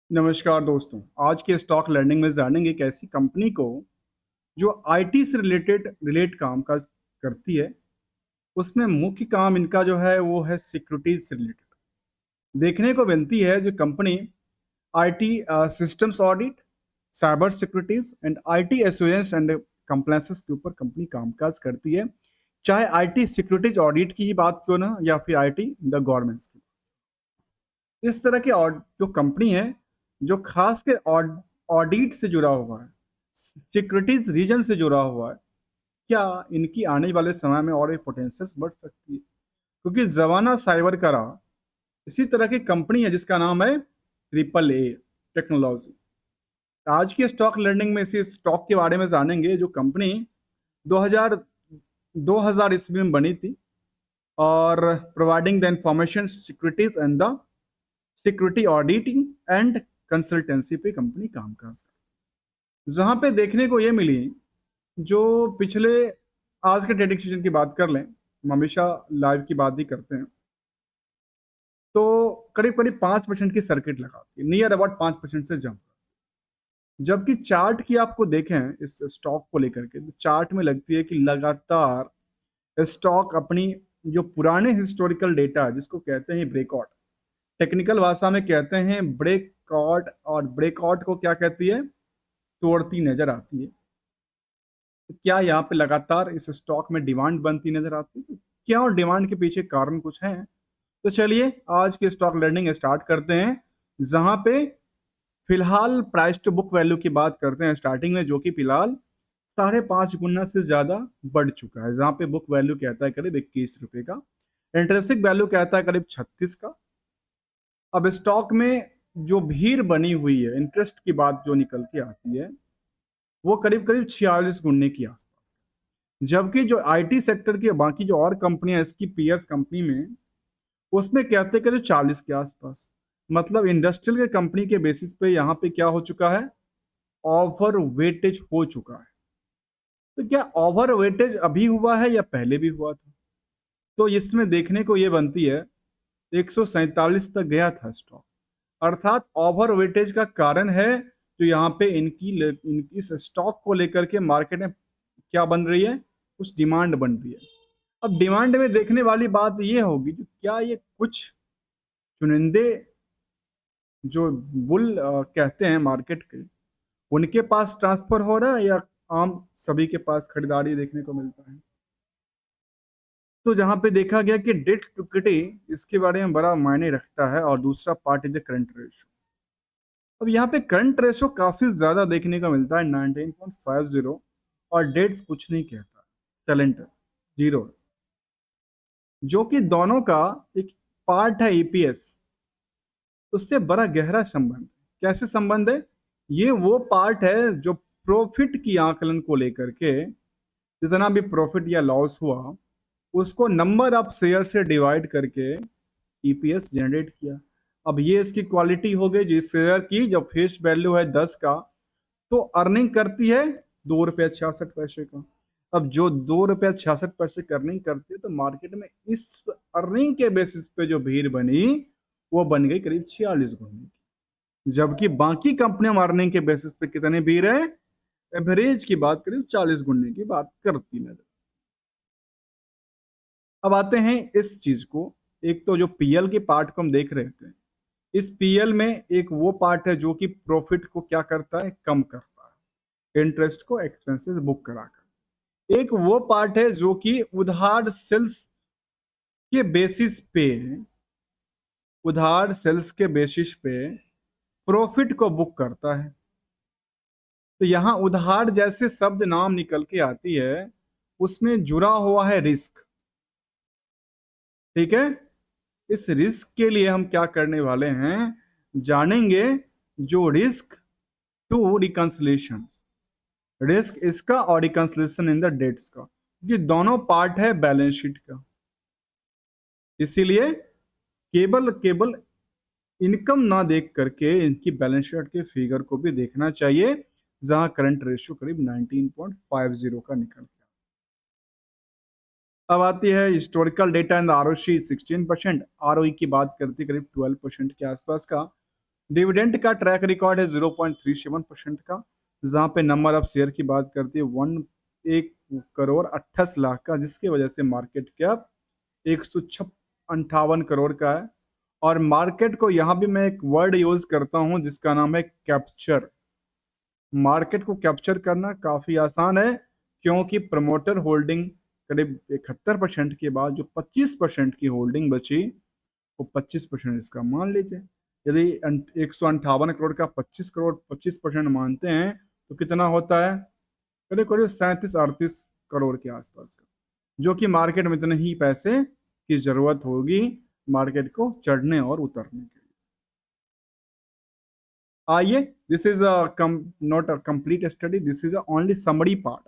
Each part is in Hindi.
नमस्कार दोस्तों। आज के स्टॉक लर्निंग में जानेंगे एक ऐसी कंपनी को जो आईटी से रिलेट कामकाज करती है। उसमें मुख्य काम इनका जो है वो है सिक्योरिटीज से रिलेटेड। देखने को बनती है जो company IT systems audit, cyber securities and IT assurance and compliances के ऊपर कंपनी कामकाज करती है। चाहे आईटी सिक्योरिटीज ऑडिट की ही बात क्यों ना या फिर आईटी द गवर्नमेंट्स की। इस तरह की जो कंपनी है जो खास के ऑडिट से जुड़ा हुआ है, सिक्योरिटीज रीजन से जुड़ा हुआ है, क्या इनकी आने वाले समय में और एक पोटेंशियल बढ़ सकती है? क्योंकि जमाना साइबर का रहा। इसी तरह की कंपनी है जिसका नाम है ट्रिपल ए टेक्नोलॉजी। आज की स्टॉक लर्निंग में इसी स्टॉक के बारे में जानेंगे जो कंपनी 2000 2000 ईस्वी में बनी थी और providing the information securities and the security auditing and consultancy पे कंपनी काम कर सकती। जहां पे देखने को ये मिली जो पिछले आज के ट्रेडिंग सेशन की बात कर लें, हम हमेशा लाइव की बात ही करते हैं, तो करीब करीब 5% की सर्किट लगाती है, नियर अबाउट 5% से जंप। जबकि चार्ट की आपको देखें इस स्टॉक को लेकर के, तो चार्ट में लगती है कि लगातार स्टॉक अपनी जो पुराने हिस्टोरिकल डेटा है जिसको कहते हैं ब्रेकआउट, टेक्निकल भाषा में कहते हैं ब्रेकआउट, और ब्रेकआउट को क्या कहती है, तोड़ती नजर आती है। तो क्या यहाँ पे लगातार इस स्टॉक में डिमांड बनती नजर आती है? तो क्या और डिमांड के पीछे कारण कुछ है? तो चलिए आज की स्टॉक लर्निंग स्टार्ट करते हैं, जहां पे फिलहाल प्राइस टू बुक वैल्यू की बात करते हैं स्टार्टिंग में, जो कि फिलहाल 5.5 गुना से ज्यादा बढ़ चुका है। जहां पे बुक वैल्यू कहता है करीब 21 रुपए का, इंटरेंसिक वैल्यू कहता है करीब 36 का। अब स्टॉक में जो भीड़ बनी हुई है, इंटरेस्ट की बात जो निकल के आती है, वो करीब करीब 46 गुने की आसपास। जबकि जो आईटी सेक्टर की बाकी जो और कंपनियां इसकी पीयर्स कंपनी में, उसमें कहते हैं करीब 40 के आसपास। मतलब इंडस्ट्रियल के कंपनी के बेसिस पे यहाँ पे क्या हो चुका है, ओवर वेटेज हो चुका है। तो क्या ओवर वेटेज अभी हुआ है या पहले भी हुआ था? तो इसमें देखने को ये बनती है 147 तक गया था स्टॉक, अर्थात ओवर वेटेज का कारण है। तो यहाँ पे इनकी इस स्टॉक को लेकर के मार्केट में क्या बन रही है, कुछ डिमांड बन रही है। अब डिमांड में देखने वाली बात ये होगी कि क्या ये कुछ चुनिंदे जो बुल कहते हैं मार्केट के, उनके पास ट्रांसफर हो रहा है या आम सभी के पास खरीदारी देखने को मिलता है? तो जहां पे देखा गया कि डेट टू इक्विटी इसके बारे में बड़ा मायने रखता है, और दूसरा part is the current ratio. अब यहाँ पे करंट रेशो काफी ज्यादा देखने को मिलता है 19.50, और डेट्स कुछ नहीं कहता, टैलेंट 0, जो कि दोनों का एक पार्ट है ईपीएस। उससे बड़ा गहरा संबंध है। कैसे संबंध है? ये वो पार्ट है जो प्रॉफिट की आकलन को लेकर के, जितना भी प्रॉफिट या लॉस हुआ उसको नंबर ऑफ शेयर से डिवाइड करके ईपीएस जनरेट किया। अब ये इसकी क्वालिटी हो गई, जिस शेयर की जब फेस वैल्यू है 10 का, तो अर्निंग करती है 2 रुपया 66 पैसे का। अब जो 2 रुपया 66 पैसे की अर्निंग करती है, तो मार्केट में इस अर्निंग के बेसिस पे जो भीड़ बनी, वो बन गई करीब 46 गुने की। जबकि बाकी कंपनियां अर्निंग के बेसिस पे कितने भीड़ है, एवरेज की बात करीब 40 गुने की बात करती नजर। अब आते हैं इस चीज को, एक तो जो पीएल के पार्ट को हम देख रहे थे, इस पीएल में एक वो पार्ट है जो कि प्रॉफिट को क्या करता है, कम करता है, इंटरेस्ट को एक्सपेंसेस बुक कराकर। एक वो पार्ट है जो कि उधार सेल्स के बेसिस पे, उधार सेल्स के बेसिस पे प्रॉफिट को बुक करता है। तो यहां उधार जैसे शब्द नाम निकल के आती है, उसमें जुड़ा हुआ है रिस्क। ठीक है, इस रिस्क के लिए हम क्या करने वाले हैं, जानेंगे जो रिस्क टू रिकंसिलेशन, रिस्क इसका और रिकंसिलेशन इन द डेट्स का, क्योंकि दोनों पार्ट है बैलेंस शीट का। इसीलिए केवल केवल इनकम ना देख करके इनकी बैलेंस शीट के फिगर को भी देखना चाहिए, जहां करंट रेशियो करीब 19.50 का निकल गया। अब आती है historical data and ROC 16%, ROE की बात करती करीब 12% के आसपास का। डिविडेंड का ट्रैक रिकॉर्ड है 0.37% का, जहां पे नंबर ऑफ शेयर की बात करती है 1,58,28,00,000 का, जिसकी वजह से मार्केट कैप 158 करोड़ का है। और मार्केट को यहां भी मैं एक वर्ड यूज करता हूं जिसका नाम है कैप्चर। मार्केट को कैप्चर करना काफी आसान है, क्योंकि प्रमोटर होल्डिंग करीब 71% के बाद जो 25% की होल्डिंग बची, वो 25% इसका मान लीजिए। यदि 158 करोड़ का 25% मानते हैं तो कितना होता है, करीब करीब 37-38 करोड़ के आसपास का, जो कि मार्केट में इतने ही पैसे की जरूरत होगी मार्केट को चढ़ने और उतरने के लिए। आइए, this is not a complete study, this is only summary part.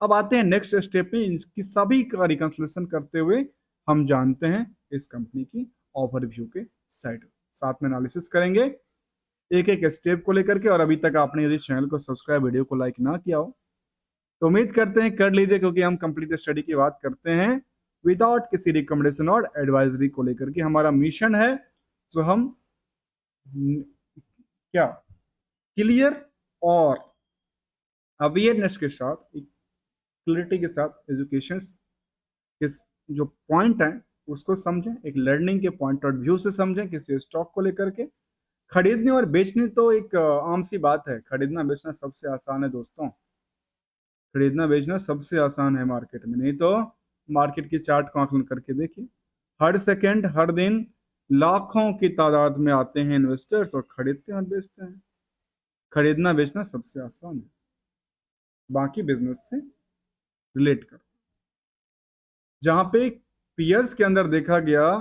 अब आते हैं नेक्स्ट स्टेप में, इनकी सभी का रिकंसलेशन करते हुए हम जानते हैं इस कंपनी की ओवरव्यू के साइड, साथ में एनालिसिस करेंगे एक एक स्टेप को लेकर के। और अभी तक आपने यदि चैनल को सब्सक्राइब, वीडियो को लाइक ना किया हो तो उम्मीद करते हैं कर लीजिए, क्योंकि हम कंप्लीट स्टडी की बात करते हैं विदाउट किसी रिकमेंडेशन और एडवाइजरी को लेकर के। हमारा मिशन है जो हम क्या क्लियर और अवेयरनेस के साथ, क्लैरिटी के साथ एजुकेशन के जो पॉइंट है उसको समझें, एक लर्निंग के पॉइंट ऑफ व्यू से समझें किसी स्टॉक को लेकर के। खरीदने और बेचने तो एक आम सी बात है, खरीदना बेचना सबसे आसान है दोस्तों, खरीदना बेचना सबसे आसान है मार्केट में। नहीं तो मार्केट की चार्ट को आकलन करके देखिए, हर सेकंड हर दिन लाखों की तादाद में आते हैं इन्वेस्टर्स और खरीदते हैं और बेचते हैं। खरीदना बेचना सबसे आसान है, बाकी बिजनेस से रिलेट कर। जहां पे पीयर्स के अंदर देखा गया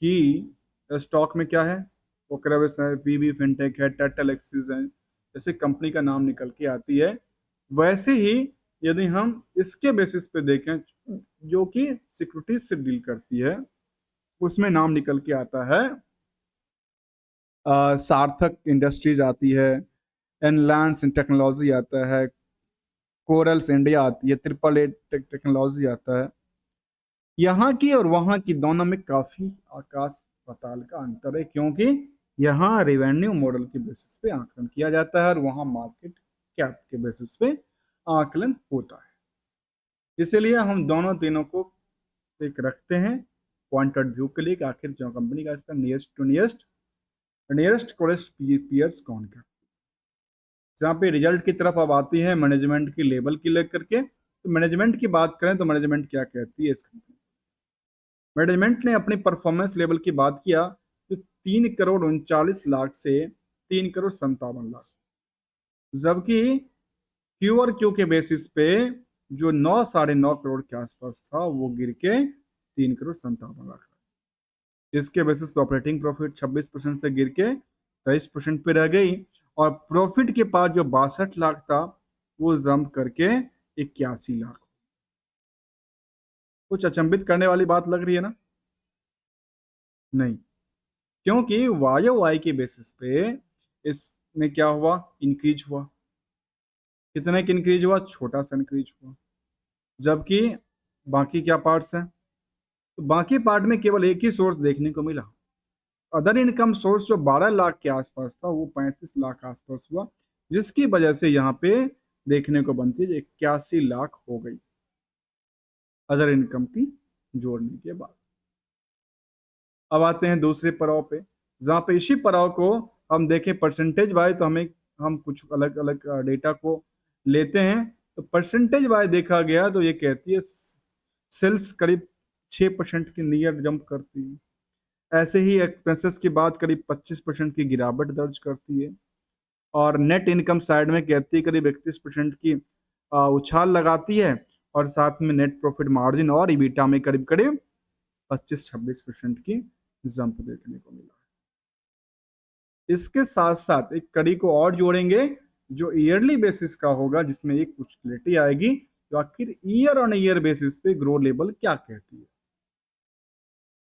कि स्टॉक में क्या है, ओक्रेविस है, पीबी फिनटेक है, टेटल एक्सिस है, जैसे कंपनी का नाम निकल के आती है, वैसे ही यदि हम इसके बेसिस पे देखें जो कि सिक्योरिटीज से डील करती है, उसमें नाम निकल के आता है सार्थक इंडस्ट्रीज आती है, एनलांस टेक्नोलॉजी आता है, कोरल्स इंडिया आती है, ट्रिपल ए टेक्नोलॉजी आता है। यहाँ की और वहां की दोनों में काफी आकाश पाताल का अंतर है, क्योंकि यहाँ रेवेन्यू मॉडल के बेसिस पे आकलन किया जाता है और वहां मार्केट कैप के बेसिस पे आकलन होता है। इसीलिए हम दोनों तीनों को एक रखते हैं पॉइंट ऑफ व्यू के लिए कि आखिर जो कंपनी का इसका नियरेस्ट टू नियरेस्ट कोरेस्ट पीयर्स कौन का। जहाँ पे रिजल्ट की तरफ अब आती है मैनेजमेंट की लेवल की लेकर के, तो मैनेजमेंट की बात करें तो मैनेजमेंट क्या कहती है इस कंपनी। मैनेजमेंट ने अपनी परफॉर्मेंस लेवल की बात किया तो 3,39,00,000 से 3,57,00,000, जबकि क्यू और क्यू के बेसिस पे जो 9-9.5 करोड़ के आसपास था वो गिर के 3,57,00,000। इसके बेसिस पे ऑपरेटिंग प्रॉफिट 26% से गिर के 23% पे रह गई, और प्रॉफिट के पास जो 62 लाख था वो जंप करके 81 लाख। कुछ अचंभित करने वाली बात लग रही है ना? नहीं, क्योंकि वाई वाई के बेसिस पे इसमें क्या हुआ, इंक्रीज हुआ। कितने की इंक्रीज हुआ? छोटा सा इंक्रीज हुआ। जबकि बाकी क्या पार्ट्स हैं, तो बाकी पार्ट में केवल एक ही सोर्स देखने को मिला। अदर इनकम सोर्स जो 12 लाख के आसपास था वो 35 लाख आसपास हुआ, जिसकी वजह से यहाँ पे देखने को बनती है 81 लाख हो गई अदर इनकम की जोड़ने के बाद। अब आते हैं दूसरे पड़ाव पे, जहाँ पे इसी पड़ाव को हम देखें परसेंटेज वाइज, तो हम कुछ अलग अलग डेटा को लेते हैं। तो परसेंटेज वाइज देखा गया तो ये कहती है सेल्स करीब 6% की नियर जंप करती है। ऐसे ही एक्सपेंसेस की बात करीब 25% की गिरावट दर्ज करती है, और नेट इनकम साइड में कहती है करीब 31% की उछाल लगाती है, और साथ में नेट प्रॉफिट मार्जिन और ईबिटा में करीब करीब 25-26% की जंप देखने को मिला। इसके साथ साथ एक कड़ी को और जोड़ेंगे जो ईयरली बेसिस का होगा, जिसमें एक कुछ क्लैरिटी आएगी तो आखिर ईयर ऑन ईयर बेसिस पे ग्रो लेवल क्या कहती है।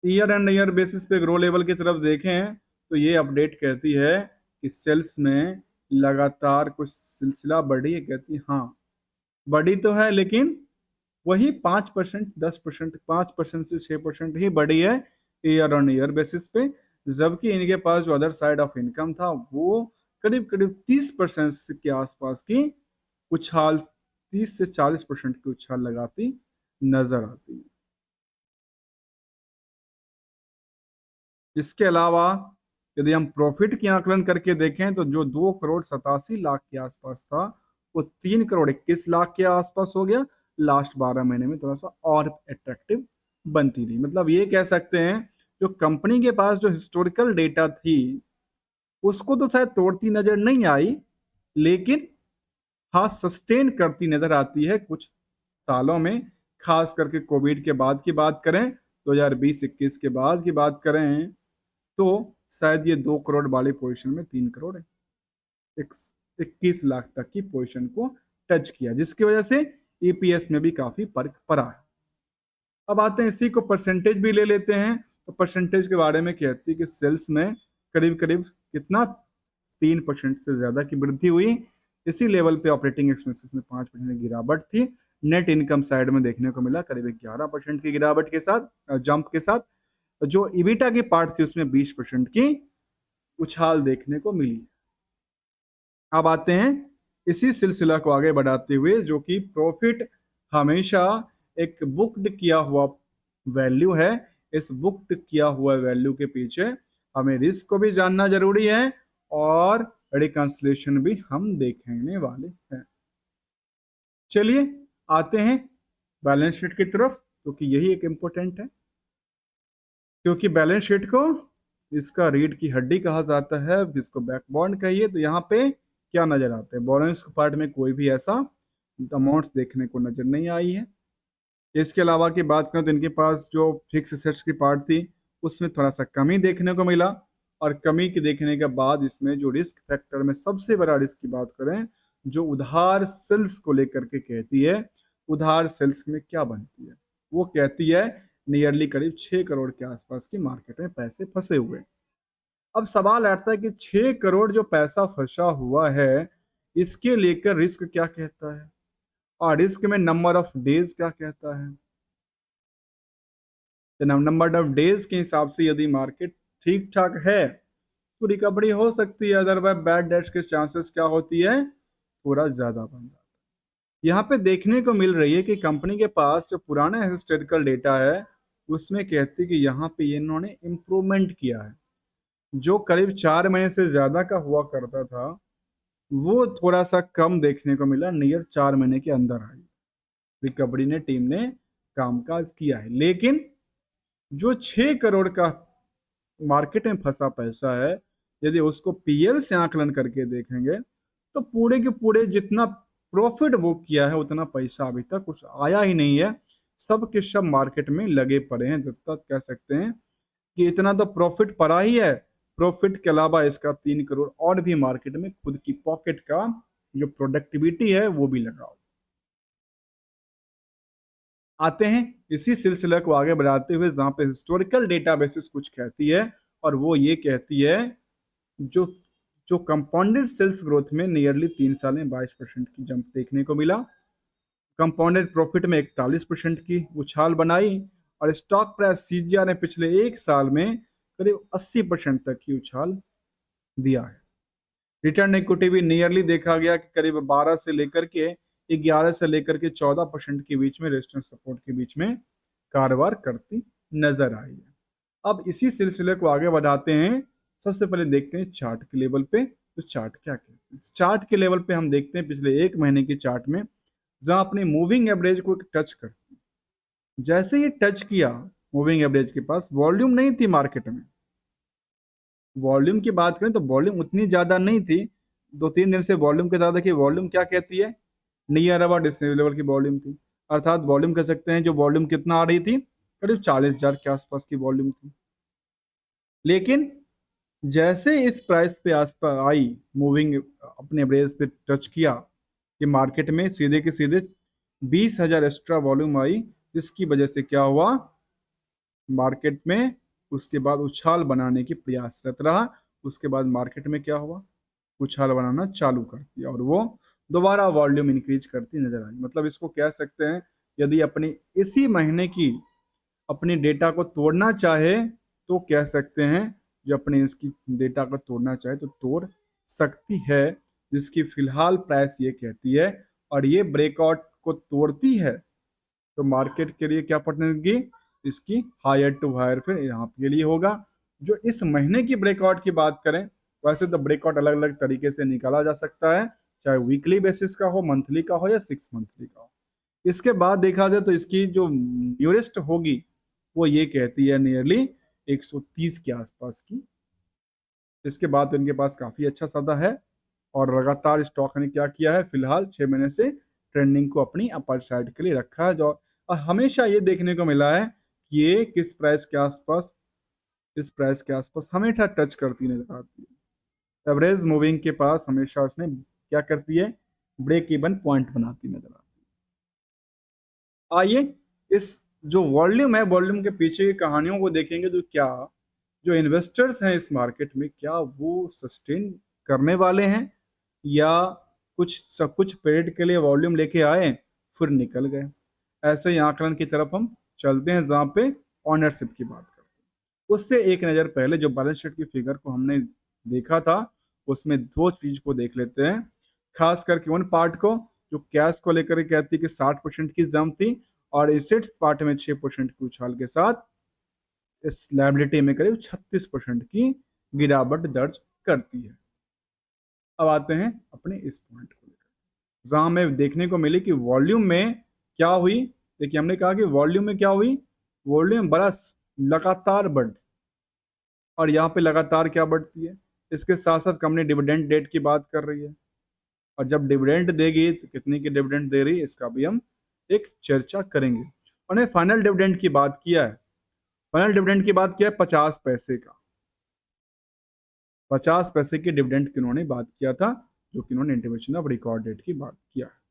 ईयर एंड ईयर बेसिस पे ग्रो लेवल की तरफ देखें तो ये अपडेट कहती है कि सेल्स में लगातार कुछ सिलसिला बढ़ी है। कहती है हाँ बढ़ी तो है, लेकिन वही 5%, 10%, 5% से 6% ही बढ़ी है ईयर ऑन ईयर बेसिस पे, जबकि इनके पास जो अदर साइड ऑफ इनकम था वो करीब करीब 30% के आसपास की उछाल, 30 से 40% की उछाल लगाती नजर आती है। इसके अलावा यदि हम प्रॉफिट की आकलन करके देखें तो जो 2 करोड़ 87 लाख के आसपास था वो 3 करोड़ 21 लाख के आसपास हो गया। लास्ट 12 महीने में थोड़ा सा और अट्रैक्टिव बनती रही। मतलब ये कह सकते हैं जो कंपनी के पास जो हिस्टोरिकल डेटा थी उसको तो शायद तोड़ती नजर नहीं आई, लेकिन हाँ सस्टेन करती नजर आती है कुछ सालों में। खास करके कोविड के बाद की बात करें, 2020-21 के बाद की बात करें, तो शायद ये 2 करोड़ वाली पोजीशन में 3 करोड़ 21 लाख तक की पोजीशन को टच किया, जिसकी वजह से ईपीएस में भी काफी फर्क पड़ा है। अब आते हैं इसी को परसेंटेज भी ले लेते हैं। तो परसेंटेज के बारे में कहती है कि सेल्स में करीब करीब कितना 3% से ज्यादा की वृद्धि हुई। इसी लेवल पे ऑपरेटिंग एक्सपेंसेस में 5% की गिरावट थी। नेट इनकम साइड में देखने को मिला करीब 11% की गिरावट के साथ, जंप के साथ। जो इबिटा की पार्ट थी उसमें 20% की उछाल देखने को मिली। अब आते हैं इसी सिलसिला को आगे बढ़ाते हुए, जो कि प्रॉफिट हमेशा एक बुक्ड किया हुआ वैल्यू है। इस बुक्ड किया हुआ वैल्यू के पीछे हमें रिस्क को भी जानना जरूरी है और रिकंसलेशन भी हम देखने वाले हैं। चलिए आते हैं बैलेंस शीट की तरफ, क्योंकि यही एक इम्पोर्टेंट है। क्योंकि बैलेंस शीट को इसका रीढ़ की हड्डी कहा जाता है, जिसको बैकबोन कहिए। तो यहाँ पे क्या नजर आता है, बोरोइंग्स पार्ट में कोई भी ऐसा अमाउंट्स देखने को नजर नहीं आई है। इसके अलावा की बात करें तो इनके पास जो फिक्स एसेट्स की पार्ट थी उसमें थोड़ा सा कमी देखने को मिला। और कमी के देखने के बाद इसमें जो रिस्क फैक्टर में सबसे बड़ा रिस्क की बात करें, जो उधार सेल्स को लेकर के कहती है, उधार सेल्स में क्या बनती है, वो कहती है नियरली करीब 6 करोड़ के आसपास की मार्केट में पैसे फंसे हुए। अब सवाल आता है कि 6 करोड़ जो पैसा फंसा हुआ है इसके लेकर रिस्क क्या कहता है, और रिस्क में नंबर ऑफ डेज क्या कहता है। तो नंबर ऑफ डेज के हिसाब से यदि मार्केट ठीक ठाक है तो रिकवरी हो सकती है, अदरवाइज बैड डेट्स के चांसेस क्या होती है, थोड़ा ज्यादा बन जाता है। यहाँ पे देखने को मिल रही है कि कंपनी के पास जो पुराना हिस्टोरिकल डेटा है उसमें कहती है कि यहाँ पे इन्होंने इम्प्रूवमेंट किया है। जो करीब 4 महीने से ज्यादा का हुआ करता था वो थोड़ा सा कम देखने को मिला, नियर 4 महीने के अंदर आई रिकवरी ने टीम ने कामकाज किया है। लेकिन जो 6 करोड़ का मार्केट में फंसा पैसा है, यदि उसको पीएल से आकलन करके देखेंगे तो पूरे के पूरे जितना प्रॉफिट वो किया है उतना पैसा अभी तक कुछ आया ही नहीं है। सब के सब मार्केट में लगे पड़े हैं। जब तक कह सकते हैं कि इतना तो प्रॉफिट पड़ा ही है, प्रॉफिट के अलावा इसका 3 करोड़ और भी मार्केट में खुद की पॉकेट का जो प्रोडक्टिविटी है वो भी लगाओ। आते हैं इसी सिलसिले को आगे बढ़ाते हुए जहां पे हिस्टोरिकल डेटाबेसिस कुछ कहती है, और वो ये कहती है जो जो कंपाउंडेड सेल्स ग्रोथ में नियरली 3 साल में 22% की जंप देखने को मिला। कंपाउंडेड प्रॉफिट में 41% की उछाल बनाई, और स्टॉक प्राइस सीजीआर ने पिछले 1 साल में करीब 80% तक की उछाल दिया है। रिटर्न इक्विटी भी नियरली देखा गया कि करीब 12 से लेकर के 11 से लेकर के 14% के बीच में, रेजिस्टेंस सपोर्ट के बीच में कारोबार करती नजर आई है। अब इसी सिलसिले को आगे बढ़ाते हैं। सबसे पहले देखते हैं चार्ट के लेवल पे, तो चार्ट क्या कहते हैं। चार्ट के लेवल पे हम देखते हैं पिछले 1 महीने की चार्ट में, जहां अपने मूविंग एवरेज को टच करती, जैसे ये टच किया मूविंग एवरेज के पास, वॉल्यूम नहीं थी मार्केट में। वॉल्यूम की बात करें तो वॉल्यूम उतनी ज्यादा नहीं थी, 2-3 दिन से वॉल्यूम के ज्यादा की वॉल्यूम क्या कहती है, नियर अबाउट इस लेवल की वॉल्यूम थी। अर्थात वॉल्यूम कह सकते हैं जो वॉल्यूम कितना आ रही थी, करीब 40,000 के आसपास की वॉल्यूम थी। लेकिन जैसे इस प्राइस पे आसपास आई, मूविंग अपने एवरेज पे टच किया, कि मार्केट में सीधे के सीधे 20,000 एक्स्ट्रा वॉल्यूम आई, जिसकी वजह से क्या हुआ, मार्केट में उसके बाद उछाल बनाने की प्रयासरत रहा। उसके बाद मार्केट में क्या हुआ, उछाल बनाना चालू कर दिया और वो दोबारा वॉल्यूम इंक्रीज करती नजर आई। मतलब इसको कह सकते हैं यदि अपनी इसी महीने की अपनी डेटा को तोड़ना चाहे तो कह सकते हैं जो अपने इसकी डेटा को तोड़ना चाहे तो तोड़ सकती है, जिसकी फिलहाल प्राइस ये कहती है, और ये ब्रेकआउट को तोड़ती है तो मार्केट के लिए क्या पड़ेगी, इसकी हायर टू हायर फिर यहाँ के लिए होगा। जो इस महीने की ब्रेकआउट की बात करें, वैसे तो ब्रेकआउट अलग अलग तरीके से निकाला जा सकता है, चाहे वीकली बेसिस का हो, मंथली का हो या 6 मंथली का हो। इसके बाद देखा जाए तो इसकी जो न्यूरेस्ट होगी वो ये कहती है नियरली 130 के आसपास की। इसके बाद तो इनके पास काफी अच्छा सौदा है, और लगातार स्टॉक ने क्या किया है, फिलहाल 6 महीने से ट्रेंडिंग को अपनी अपर साइड के लिए रखा है, जो और हमेशा ये देखने को मिला है कि ये किस प्राइस के आसपास, इस प्राइस के आसपास हमेशा टच करती नजर आती है। एवरेज मूविंग के पास हमेशा उसने क्या करती है, ब्रेक इवन पॉइंट बनाती नजर आती है। आइए इस जो वॉल्यूम है, वॉल्यूम के पीछे की कहानियों को देखेंगे, तो क्या जो इन्वेस्टर्स हैं इस मार्केट में, क्या वो सस्टेन करने वाले हैं, या कुछ सब कुछ पीरियड के लिए वॉल्यूम लेके आए फिर निकल गए। ऐसे ही आंकलन की तरफ हम चलते हैं, जहाँ पे ऑनरशिप की बात करते हैं। उससे एक नज़र पहले जो बैलेंस शीट की फिगर को हमने देखा था, उसमें दो चीज को देख लेते हैं, खास करके उन पार्ट को जो कैश को लेकर कहती है कि 60% की जम थी, और एसेट्स पार्ट में 6% की उछाल के साथ इस लायबिलिटी में करीब 36% की गिरावट दर्ज करती है। अब आते हैं अपने इस पॉइंट को लेकर, जहां हमें देखने को मिली कि वॉल्यूम में क्या हुई। देखिए हमने कहा कि वॉल्यूम में क्या हुई, वॉल्यूम बड़ा लगातार बढ़, और यहाँ पे लगातार क्या बढ़ती है, इसके साथ साथ कंपनी डिविडेंड डेट की बात कर रही है, और जब डिविडेंड देगी तो कितनी की डिविडेंड दे रही है, इसका भी हम एक चर्चा करेंगे। उन्हें फाइनल डिविडेंड की बात किया है, फाइनल डिविडेंड की बात किया है 50 पैसे का, 50 पैसे की डिविडेंड की उन्होंने बात किया था, जो कि उन्होंने इंटीमेशन ऑफ रिकॉर्ड डेट की बात किया है।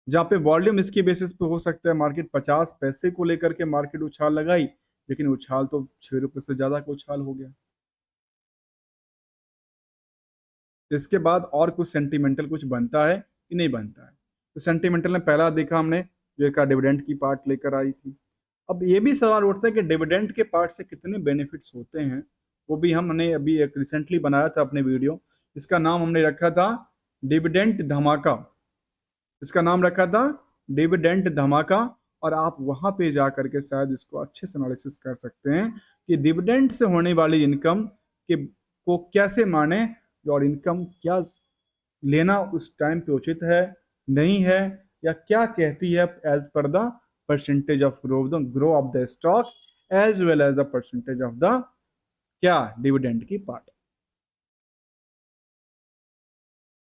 जहाँ पे वॉल्यूम इसकी बेसिस पे हो सकता है मार्केट 50 पैसे को लेकर के मार्केट उछाल लगाई, लेकिन उछाल तो 6 रुपए से ज्यादा का उछाल हो गया। इसके बाद और कुछ सेंटिमेंटल कुछ बनता है कि नहीं बनता है, तो सेंटिमेंटल में पहला देखा हमने, जो एक डिविडेंड की पार्ट लेकर आई थी। अब ये भी सवाल उठता है कि डिविडेंड के पार्ट से कितने बेनिफिट्स होते हैं, वो भी हमने अभी एक रिसेंटली बनाया था अपने वीडियो, इसका नाम हमने रखा था डिविडेंड धमाका, इसका नाम रखा था डिविडेंड धमाका। और आप वहां पे जा करके शायद इसको अच्छे से एनालिसिस कर सकते हैं कि डिविडेंड से होने वाली इनकम के को कैसे माने, और इनकम क्या लेना उस टाइम पे उचित है, नहीं है, या क्या कहती है as per the percentage of grow of the stock, as well as the percentage of the क्या डिविडेंड की पार्ट।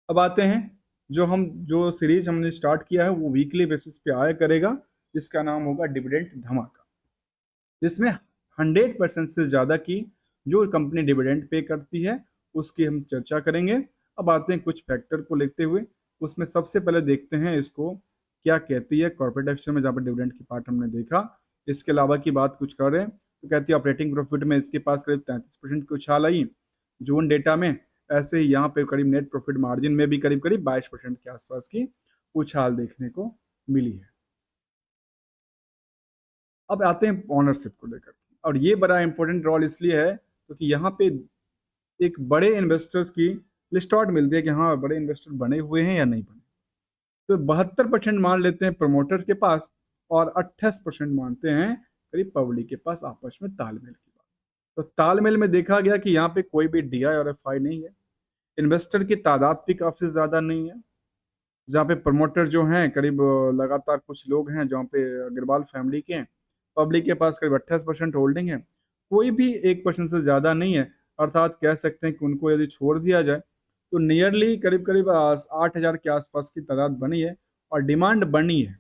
अब आते हैं जो सीरीज हमने स्टार्ट किया है वो वीकली बेसिस पे आया करेगा, जिसका नाम होगा डिविडेंड धमाका, जिसमें 100% से ज्यादा की जो कंपनी डिविडेंड पे करती है उसकी हम चर्चा करेंगे। अब आते हैं कुछ फैक्टर को लेते हुए, उसमें सबसे पहले देखते हैं इसको क्या कहती है कॉर्पोरेट एक्शन में, जहाँ पर डिविडेंड की पार्ट हमने देखा। इसके अलावा की बात कुछ कर रहे हैं तो कहती है ऑपरेटिंग प्रॉफिट में इसके पास करीब 33% की उछाल आई जून डेटा में। ऐसे ही यहाँ पे करीब नेट प्रॉफिट मार्जिन में भी करीब करीब 22% के आसपास की उछाल देखने को मिली है। अब आते हैं ऑनरशिप को लेकर, और ये बड़ा इंपॉर्टेंट रोल इसलिए है क्योंकि यहाँ पे एक बड़े इन्वेस्टर्स की लिस्ट आउट मिलती है कि हाँ बड़े इन्वेस्टर बने हुए हैं या नहीं बने। तो 72% मान लेते हैं प्रमोटर्स के पास, और 28% मानते हैं करीब पब्लिक के पास, आपस में तालमेल की बात। तो तालमेल में देखा गया कि यहाँ पे कोई भी डीआई और एफआई नहीं है, इन्वेस्टर की तादाद भी काफी ज्यादा नहीं है, जहाँ पे प्रमोटर जो हैं करीब लगातार कुछ लोग हैं, जहाँ पे अग्रवाल फैमिली के हैं, पब्लिक के पास करीब 28% होल्डिंग है, कोई भी 1% से ज्यादा नहीं है। अर्थात कह सकते हैं कि उनको यदि छोड़ दिया जाए तो नियरली करीब करीब 8,000 के आसपास की तादाद बनी है, और डिमांड बनी है,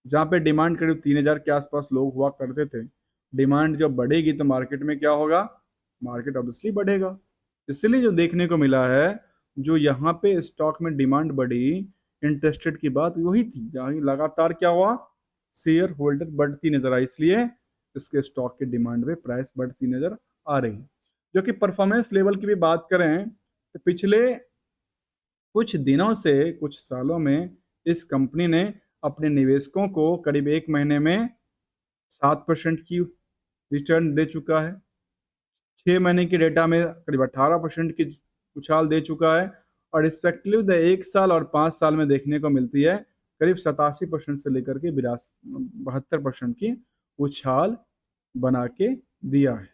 जहाँ पे डिमांड करीब 3,000 के आसपास लोग हुआ करते थे। डिमांड जब बढ़ेगी तो मार्केट में क्या होगा, मार्केट ऑब्वियसली बढ़ेगा। इसलिए जो देखने को मिला है, जो यहाँ पे स्टॉक में डिमांड बढ़ी, इंटरेस्टेड की बात वही थी, जहाँ लगातार क्या हुआ, शेयर होल्डर बढ़ती नजर आई, इसलिए इसके स्टॉक के डिमांड में प्राइस बढ़ती नजर आ रही है। जो कि परफॉर्मेंस लेवल की भी बात करें तो पिछले कुछ दिनों से, कुछ सालों में इस कंपनी ने अपने निवेशकों को करीब 1 महीने में 7% की रिटर्न दे चुका है। 6 महीने के डेटा में करीब 18% की उछाल दे चुका है और रिस्पेक्टिवली द 1 साल और 5 साल में देखने को मिलती है करीब 87% से लेकर के 72% की उछाल बना के दिया है।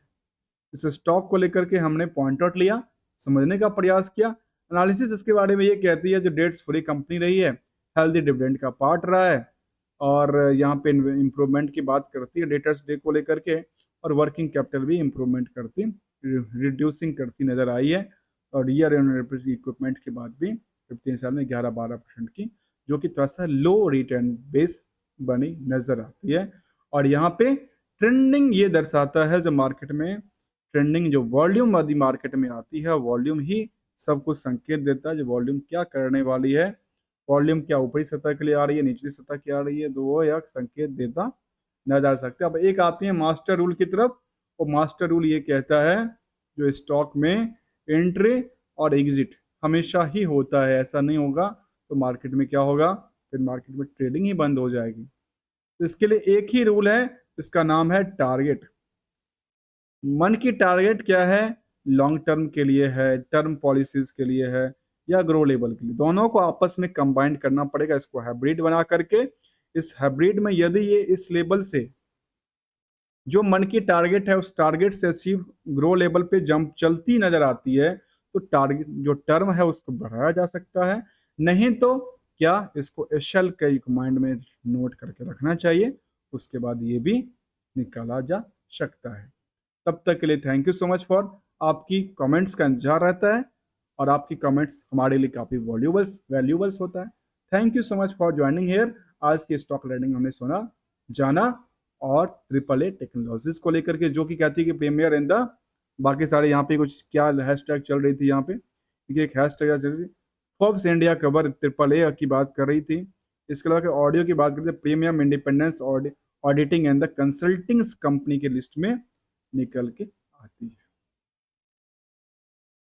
इस स्टॉक को लेकर के हमने पॉइंट आउट लिया, समझने का प्रयास किया। एनालिसिस इसके बारे में ये कहती है जो डेट्स फ्री कंपनी रही है, हेल्दी डिविडेंड का पार्ट रहा है और यहाँ पे इम्प्रूवमेंट की बात करती है डेटर्स डे को लेकर के और वर्किंग कैपिटल भी इम्प्रूवमेंट करती रिड्यूसिंग करती नजर आई है और ईयर इक्विपमेंट के बाद भी 15 साल में 11-12% की जो कि थोड़ा सा लो रिटर्न बेस बनी नजर आती है। और यहाँ पे ट्रेंडिंग ये दर्शाता है जो मार्केट में ट्रेंडिंग जो वॉल्यूम वाली मार्केट में आती है, वॉल्यूम ही सब कुछ संकेत देता है जो वॉल्यूम क्या करने वाली है, वॉल्यूम क्या ऊपरी सतह के लिए आ रही है, निचली सतह की आ रही है, तो वो एक संकेत देता नजर आ सकता है। अब एक आती है मास्टर रूल की तरफ, और मास्टर रूल ये कहता है जो स्टॉक में एंट्री और एग्जिट हमेशा ही होता है, ऐसा नहीं होगा तो मार्केट में क्या होगा, फिर मार्केट में ट्रेडिंग ही बंद हो जाएगी। तो इसके लिए एक ही रूल है, इसका नाम है टारगेट। मन की टारगेट क्या है, लॉन्ग टर्म के लिए है, टर्म पॉलिसीज के लिए है या ग्रो लेवल के लिए, दोनों को आपस में कंबाइन करना पड़ेगा, इसको हाइब्रिड बना करके। इस हाइब्रिड में यदि ये इस लेवल से जो मन की टारगेट है उस टारगेट से अचीव ग्रो लेवल पे जंप चलती नजर आती है तो टारगेट जो टर्म है उसको बढ़ाया जा सकता है, नहीं तो क्या इसको एशल के माइंड में नोट करके रखना चाहिए, उसके बाद ये भी निकाला जा सकता है। तब तक के लिए thank you so much for, आपकी कमेंट्स का इंतजार रहता है और आपकी कमेंट्स हमारे लिए काफ़ी वैल्यूबल्स होता है। Thank you so much for joining here. आज की स्टॉक लर्निंग हमने सुना जाना और ट्रिपल ए टेक्नोलॉजीज को लेकर के जो कि कहती है कि प्रीमियर इन द, बाकी सारे यहाँ पे कुछ क्या हैशटैग चल रही थी, यहाँ पे एक हैशटैग चल रही थी, Forbes India cover triple A की बात कर रही थी। इसके अलावा ऑडियो की बात करते हैं, premium independence auditing and the consulting company की लिस्ट में निकल के आती है।